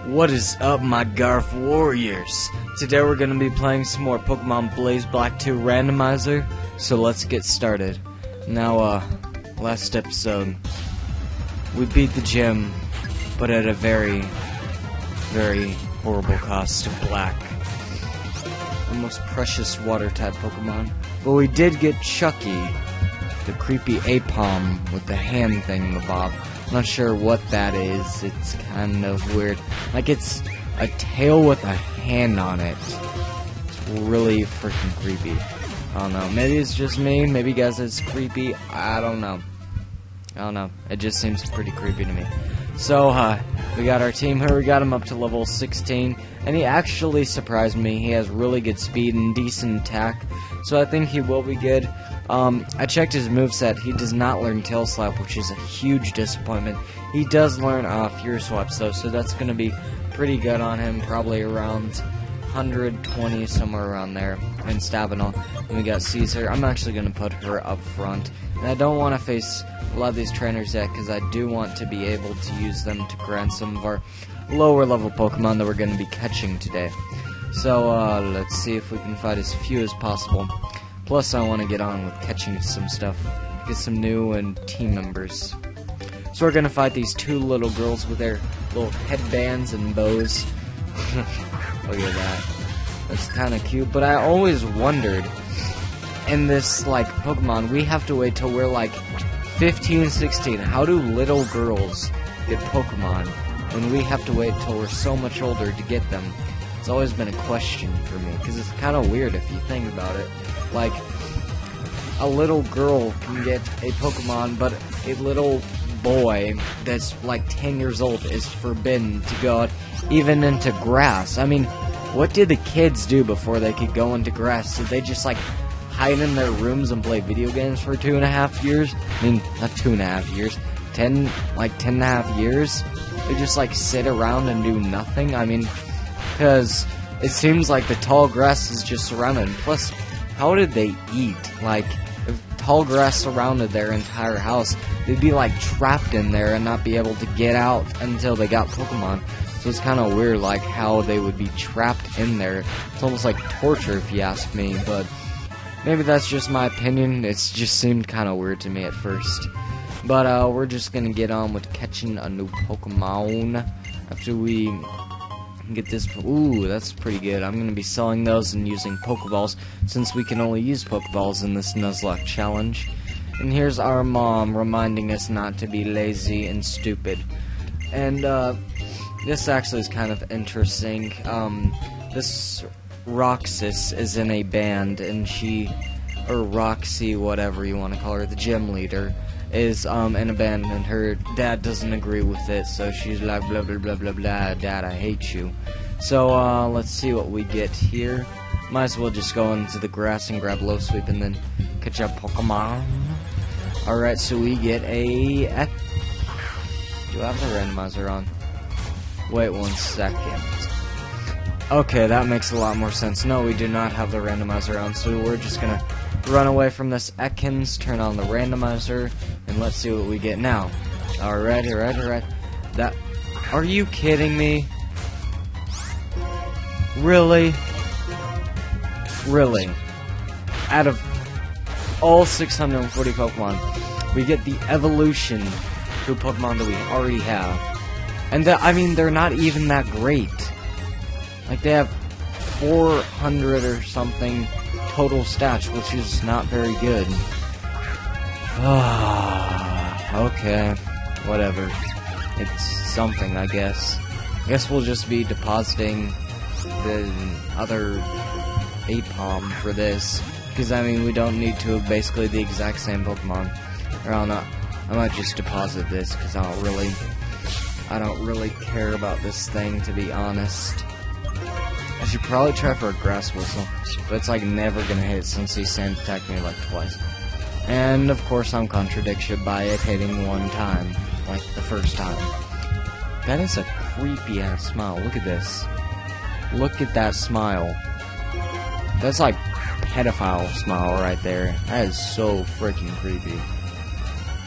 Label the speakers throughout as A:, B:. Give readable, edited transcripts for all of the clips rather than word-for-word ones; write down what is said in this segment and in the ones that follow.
A: What is up, my Garf Warriors? Today we're gonna be playing some more Pokemon Blaze Black 2 Randomizer, so let's get started. Now, last episode, we beat the gym, but at a very, very horrible cost of Black. The most precious water-type Pokemon. But we did get Chucky, the creepy Apom with the hand thing, the bob. I'm not sure what that is. It's kind of weird. Like, it's a tail with a hand on it. It's really freaking creepy. I don't know. Maybe it's just me. Maybe guys, it's creepy. I don't know. It just seems pretty creepy to me. So, we got our team here. We got him up to level 16. And he actually surprised me. He has really good speed and decent attack. So I think he will be good. I checked his moveset. He does not learn Tail Slap, which is a huge disappointment. He does learn Fury Swaps, though, so that's going to be pretty good on him. Probably around 120, somewhere around there, in Stabinal. And we got Caesar. I'm actually going to put her up front. And I don't want to face a lot of these trainers yet, because I do want to be able to use them to grant some of our lower level Pokemon that we're going to be catching today. So, let's see if we can fight as few as possible. Plus, I want to get on with catching some stuff. Get some new and team members. So we're going to fight these two little girls with their little headbands and bows. Look at that. That's kind of cute. But I always wondered, in this, like, Pokemon, we have to wait till we're, like, 15, 16. How do little girls get Pokemon when we have to wait till we're so much older to get them? It's always been a question for me, because it's kind of weird if you think about it. Like, a little girl can get a Pokemon, but a little boy that's like 10 years old is forbidden to go out even into grass. I mean, what did the kids do before they could go into grass? Did they just like hide in their rooms and play video games for 2.5 years? I mean, not 2.5 years, 10.5 years? They just like sit around and do nothing? I mean, because it seems like the tall grass is just surrounded. And plus, how did they eat? Like, if tall grass surrounded their entire house, they'd be like trapped in there and not be able to get out until they got Pokemon. So it's kind of weird, like, how they would be trapped in there. It's almost like torture, if you ask me, but maybe that's just my opinion. It just seemed kind of weird to me at first. But we're just gonna get on with catching a new Pokemon after we get this. Ooh, that's pretty good. I'm gonna be selling those and using Pokeballs, since we can only use Pokeballs in this Nuzlocke challenge. And here's our mom reminding us not to be lazy and stupid. And this actually is kind of interesting. This Roxas is in a band, and or Roxy, whatever you want to call her, the gym leader, is in a band, and her dad doesn't agree with it, so she's like, blah blah blah blah blah, Dad, I hate you. So let's see what we get here. Might as well just go into the grass and grab Low Sweep and then catch up Pokemon. Alright, so we get a... Do I have the randomizer on? Wait 1 second. Okay, that makes a lot more sense. No, we do not have the randomizer on, so we're just gonna run away from this Ekans, turn on the randomizer, and let's see what we get now. Alright. That... Are you kidding me? Really? Really? Out of all 640 Pokemon, we get the evolution to Pokemon that we already have. And I mean, they're not even that great. Like, they have 400 or something total stats, which is not very good. Okay, whatever. It's something, I guess. I guess we'll just be depositing the other Apom for this, because I mean, we don't need to have basically the exact same Pokemon. Or I might just deposit this, because I don't really care about this thing, to be honest. I should probably try for a Grass Whistle, but it's like never gonna hit since he sand attacked me like twice. And of course I'm contradicted by it hitting 1 time, like the first time. That is a creepy ass smile. Look at this. Look at that smile. That's like pedophile smile right there. That is so freaking creepy.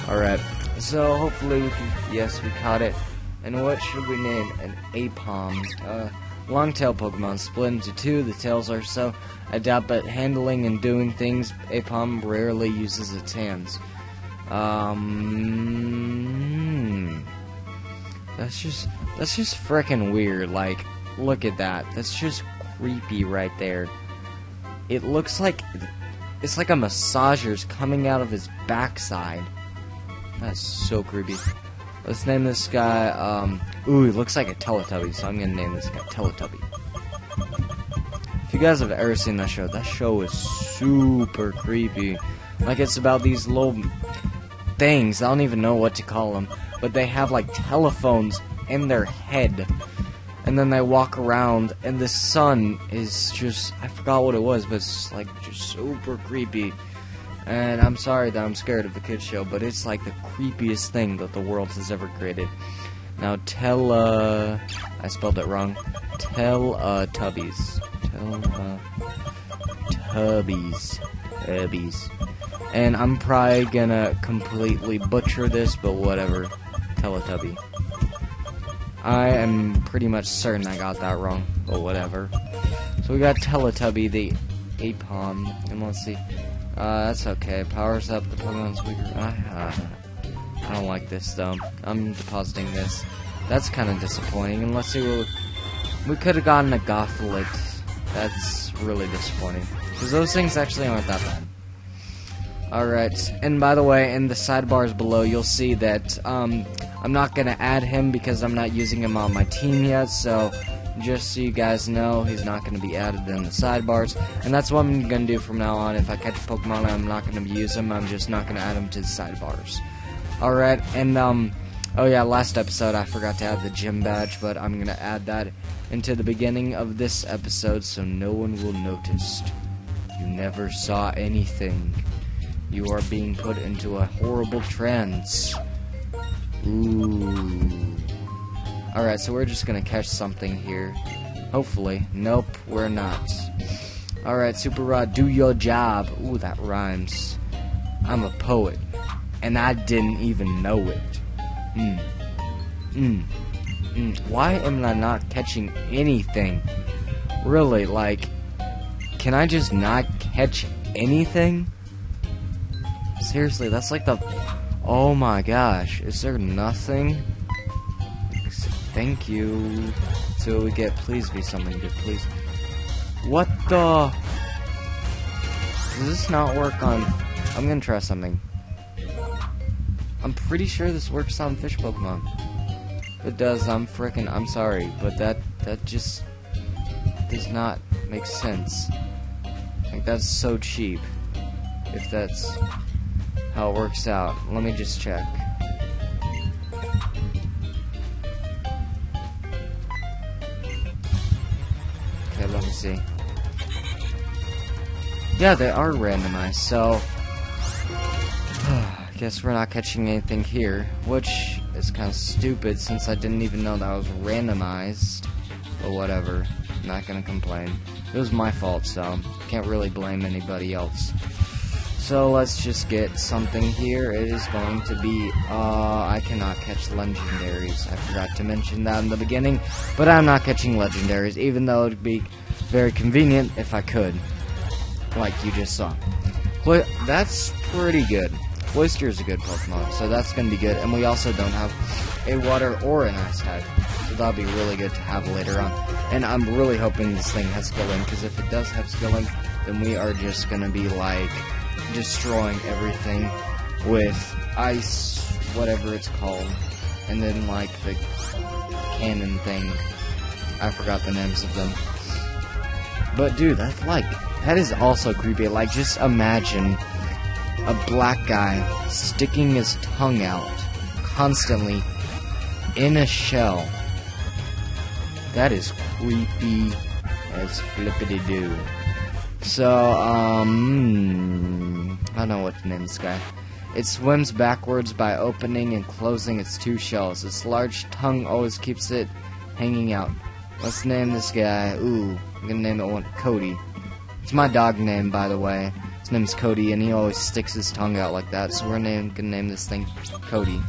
A: Alright, so hopefully we can... Yes, we caught it. And what should we name an Apom? Long-tail Pokemon split into two. The tails are so adept at handling and doing things. Apom rarely uses its hands. That's just frickin' weird. Like, look at that. That's just creepy right there. It looks like it's like a massager's coming out of his backside. That's so creepy. Let's name this guy, ooh, he looks like a Teletubby, so I'm gonna name this guy Teletubby. If you guys have ever seen that show is super creepy. Like, it's about these little things, I don't even know what to call them, but they have, like, telephones in their head. And then they walk around, and the sun is just, I forgot what it was, but it's, like, just super creepy. And I'm sorry that I'm scared of the kids show, but it's like the creepiest thing that the world has ever created. Now I spelled it wrong. Teletubbies. Tubbies. And I'm probably gonna completely butcher this, but whatever. Teletubby. I am pretty much certain I got that wrong, but whatever. So we got Teletubby, the Apom, and let's see. That's okay. Powers up the Pokemon's weaker. I don't like this though. I'm depositing this. That's kind of disappointing. And let's see what we could have gotten a Gothlit. That's really disappointing because those things actually aren't that bad. Alright, and by the way, in the sidebars below, you'll see that I'm not gonna add him because I'm not using him on my team yet. So just so you guys know, he's not going to be added in the sidebars. And that's what I'm going to do from now on. If I catch a Pokemon, I'm not going to use him. I'm just not going to add him to the sidebars. Alright, and, oh yeah, last episode I forgot to add the gym badge, but I'm going to add that into the beginning of this episode so no one will notice. You never saw anything. You are being put into a horrible trance. Ooh. Alright, so we're just gonna catch something here. Hopefully. Nope, we're not. Alright, Super Rod, do your job. Ooh, that rhymes. I'm a poet. And I didn't even know it. Why am I not catching anything? Really, like, can I just not catch anything? Seriously, that's like the... Oh my gosh, is there nothing? Thank you. So we get, please be something good, please. What the? Does this not work on... I'm gonna try something. I'm pretty sure this works on fish Pokemon. If it does, I'm sorry, but that just does not make sense. Like, that's so cheap. If that's how it works out. Let me just check. Okay, let me see. Yeah, they are randomized, so... I guess we're not catching anything here, which is kind of stupid since I didn't even know that I was randomized. But whatever, I'm not gonna complain. It was my fault, so can't really blame anybody else. So let's just get something here. It is going to be, I cannot catch legendaries. I forgot to mention that in the beginning, but I'm not catching legendaries, even though it would be very convenient if I could, like you just saw. That's pretty good. Oyster is a good Pokemon, so that's going to be good. And we also don't have a water or an ice type, so that'll be really good to have later on. And I'm really hoping this thing has skilling, because if it does have skilling, then we are just going to be like destroying everything with ice, whatever it's called, and then like the cannon thing. I forgot the names of them. But dude, that is also creepy. Like, just imagine a black guy sticking his tongue out constantly in a shell. That is creepy as flippity-doo. So, I don't know what to name this guy. It swims backwards by opening and closing its two shells. Its large tongue always keeps it hanging out. Let's name this guy, I'm gonna name it Cody. It's my dog name, by the way. His name's Cody, and he always sticks his tongue out like that, so we're gonna name this thing Cody.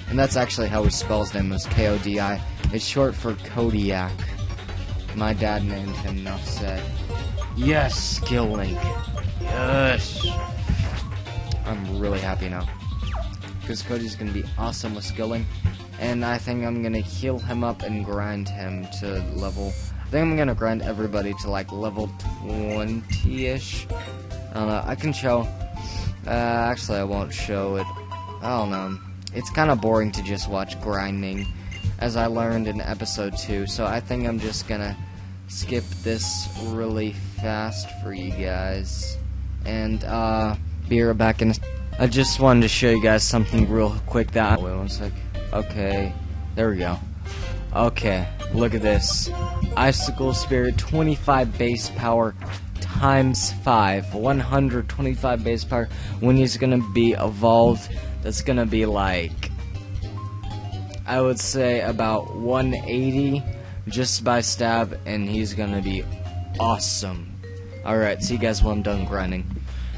A: And And that's actually how he spells his name, was K-O-D-I. It's short for Kodiak. My dad named him, enough said. Yes, Skill Link. Yes. I'm really happy now. Because Cody's going to be awesome with skilling. And I think I'm going to heal him up and grind him to level... I think I'm going to grind everybody to like level 20-ish. I don't know. I can show... actually, I won't show it. I don't know. It's kind of boring to just watch grinding, as I learned in episode 2. So I think I'm just going to skip this really fast for you guys. And, be right back in a... I just wanted to show you guys something real quick that... Wait one sec. Okay. There we go. Okay. Look at this. Icicle Spirit, 25 base power times 5. 125 base power. When he's gonna be evolved, that's gonna be like... I would say about 180 just by stab, and he's gonna be awesome. Alright, see you guys when I'm done grinding.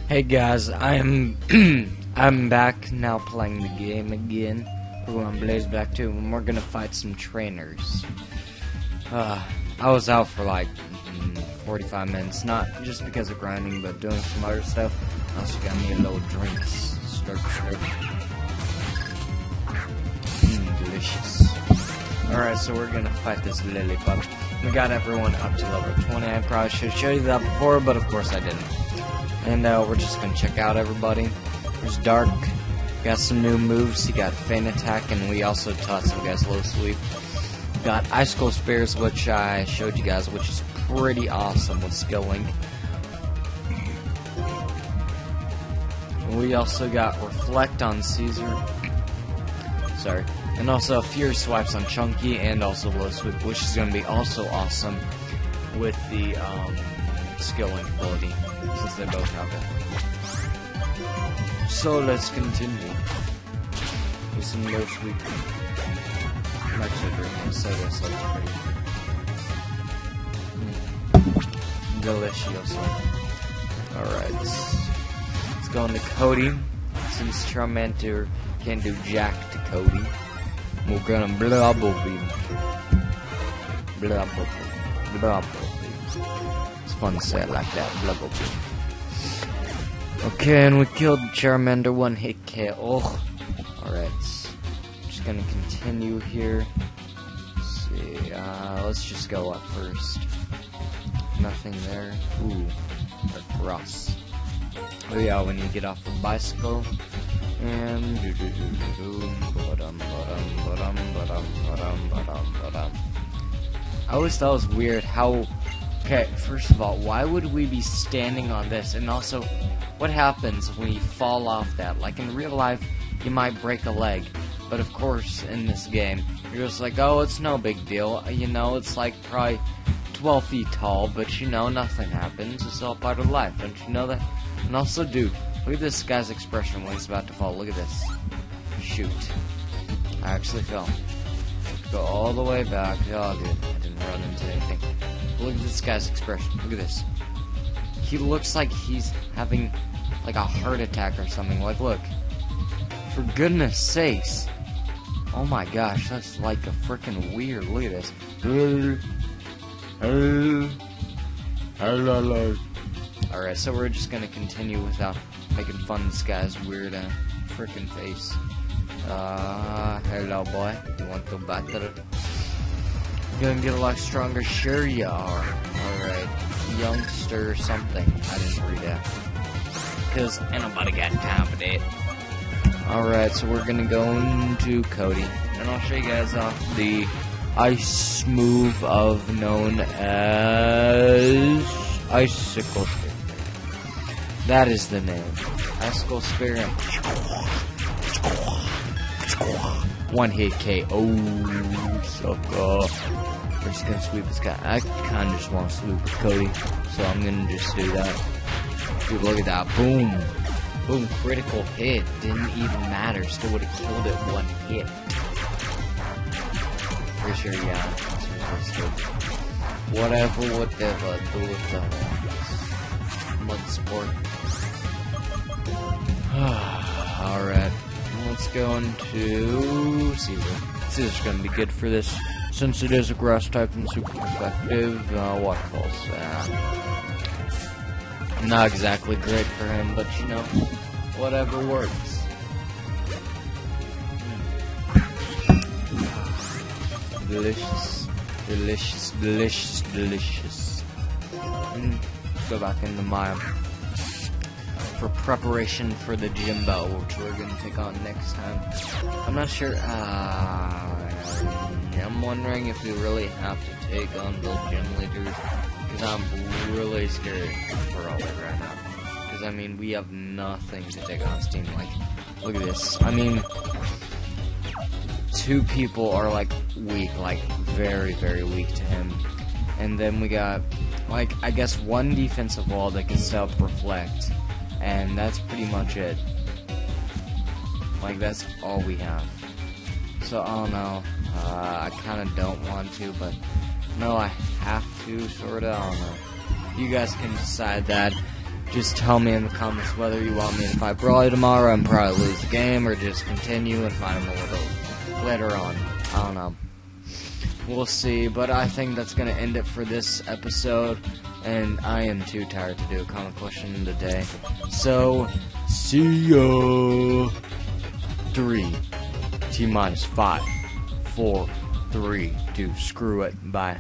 A: Hey guys, I'm back now playing the game again. We're on Blaze Black 2, and we're gonna fight some trainers. I was out for like 45 minutes, not just because of grinding, but doing some other stuff. I also got me a little drinks. Slurp, slurp. Delicious. Alright, so we're gonna fight this lily pup. We got everyone up to level 20. I probably should show you that before, but of course I didn't. And we're just gonna check out everybody. There's Dark. Got some new moves. He got Feint Attack, and we also taught some guys Low Sweep. Got Icicle Spears, which I showed you guys, which is pretty awesome with Skill Link. We also got Reflect on Caesar. Sorry. And also Fury Swipes on Chunky, and also Low Sweep, which is going to be also awesome with the Skill Link ability, since they both have it. So let's continue with some Low Sweep. I'm actually drinking soda, so it's pretty delicious. Alright, let's go on to Cody. Since Charmander can't do jack to Cody, we're gonna blubble beam. Blubble beam. Blubble beam. It's fun to say it like that, blubble beam. Okay, and we killed Charmander, 1-hit KO. Alright, just gonna continue here. Let's see, let's just go up first. Nothing there. Ooh, a cross. Oh yeah, when you get off a bicycle. And I always thought it was weird how... Okay, first of all, why would we be standing on this? And also, what happens when you fall off that? Like in real life, you might break a leg. But of course, in this game, you're just like, oh, it's no big deal. You know, it's like probably 12 feet tall, but you know, nothing happens. It's all part of life. Don't you know that? And also, dude, look at this guy's expression when he's about to fall. Look at this. Shoot. I actually fell. Go all the way back. Oh, good. I didn't run into anything. Look at this guy's expression. Look at this. He looks like he's having, like, a heart attack or something. Like, look. For goodness sakes. Oh my gosh, that's like a freaking weird. Look at this. Alright, so we're just gonna continue without making fun of this guy's weird freaking face. Hello boy, you want to battle? You're gonna get a lot stronger? Sure you are. Alright, youngster something. I didn't read that. Because ain't nobody got time for that. Alright, so we're gonna go into Cody. And I'll show you guys off the ice move of known as Icicle Spirit. That is the name. Icicle Spirit. 1-hit KO. Sucker. We're just gonna sweep this guy. I kinda just wanna sweep with Cody, so I'm gonna just do that. Dude, look at that. Boom. Boom, critical hit. Didn't even matter. Still would have killed it 1 hit. Pretty sure, yeah. Whatever. Do with the mud sport. Alright. let's go into Caesar. Caesar's gonna be good for this, since it is a grass type and super effective. Waterfalls. Not exactly great for him, but you know, whatever works. Delicious, delicious, delicious, delicious. Go back into my for preparation for the gym battle, which we're gonna take on next time. I'm not sure. I'm wondering if we really have to take on the gym leaders, because I'm really scared for all that right now. Because I mean, we have nothing to take on his team. Like, look at this. I mean, 2 people are like weak, like very, very weak to him, and then we got like I guess 1 defensive wall that can self-reflect, and that's pretty much it. Like, that's all we have. So I don't know. I kind of don't want to, but no, I have to, sorta. I don't know. You guys can decide that. Just tell me in the comments whether you want me to fight Brawly tomorrow and probably lose the game, or just continue and fight him a little later on. I don't know. We'll see, but I think that's gonna end it for this episode, and I am too tired to do a comment question today. So, see ya! 3, T-minus 5, 4, 3, 2, screw it, bye.